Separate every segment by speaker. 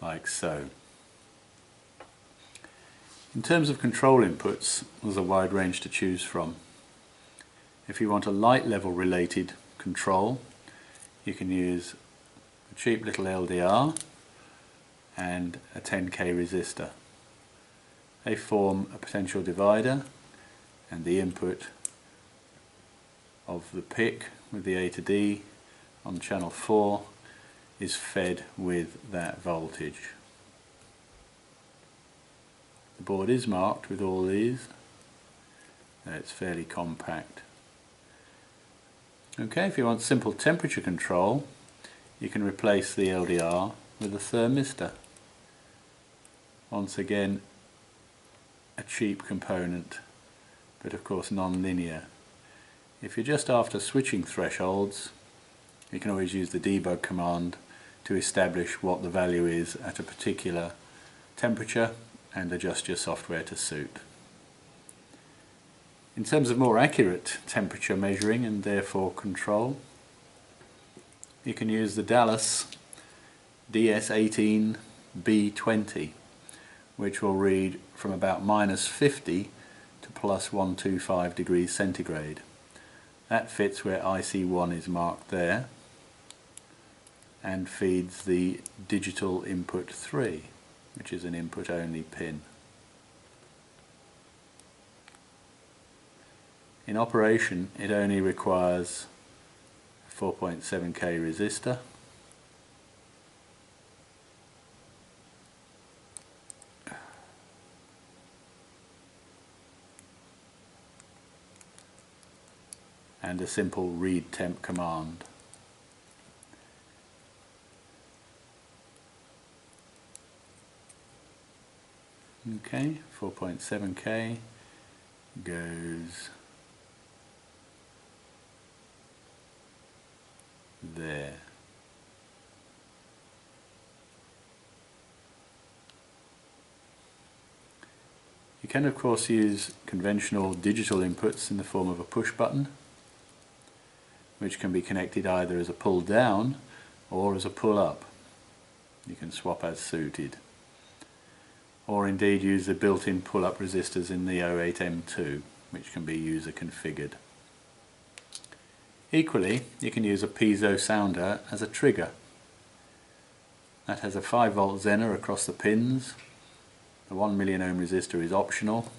Speaker 1: like so. In terms of control inputs, there's a wide range to choose from. If you want a light level related control, you can use a cheap little LDR and a 10k resistor. They form a potential divider, and the input of the PIC with the A to D on channel 4 is fed with that voltage. The board is marked with all these, it's fairly compact. Okay, if you want simple temperature control, you can replace the LDR with a thermistor. Once again, a cheap component, but of course non-linear. If you're just after switching thresholds, you can always use the debug command to establish what the value is at a particular temperature and adjust your software to suit. In terms of more accurate temperature measuring and therefore control, you can use the Dallas DS18B20, which will read from about -50 to +125 degrees centigrade. That fits where IC1 is marked there and feeds the digital input 3, which is an input only pin. In operation, it only requires a 4.7k resistor, and a simple read temp command. Okay, 4.7k goes there. You can of course use conventional digital inputs in the form of a push button, which can be connected either as a pull down or as a pull up. You can swap as suited, or indeed use the built-in pull-up resistors in the 08M2, which can be user configured. Equally, you can use a piezo sounder as a trigger. That has a 5V Zener across the pins. The 1 million ohm resistor is optional.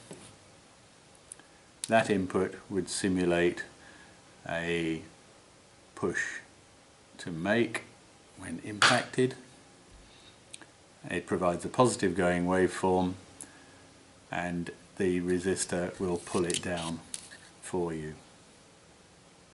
Speaker 1: That input would simulate a push to make when impacted. It provides a positive going waveform, and the resistor will pull it down for you.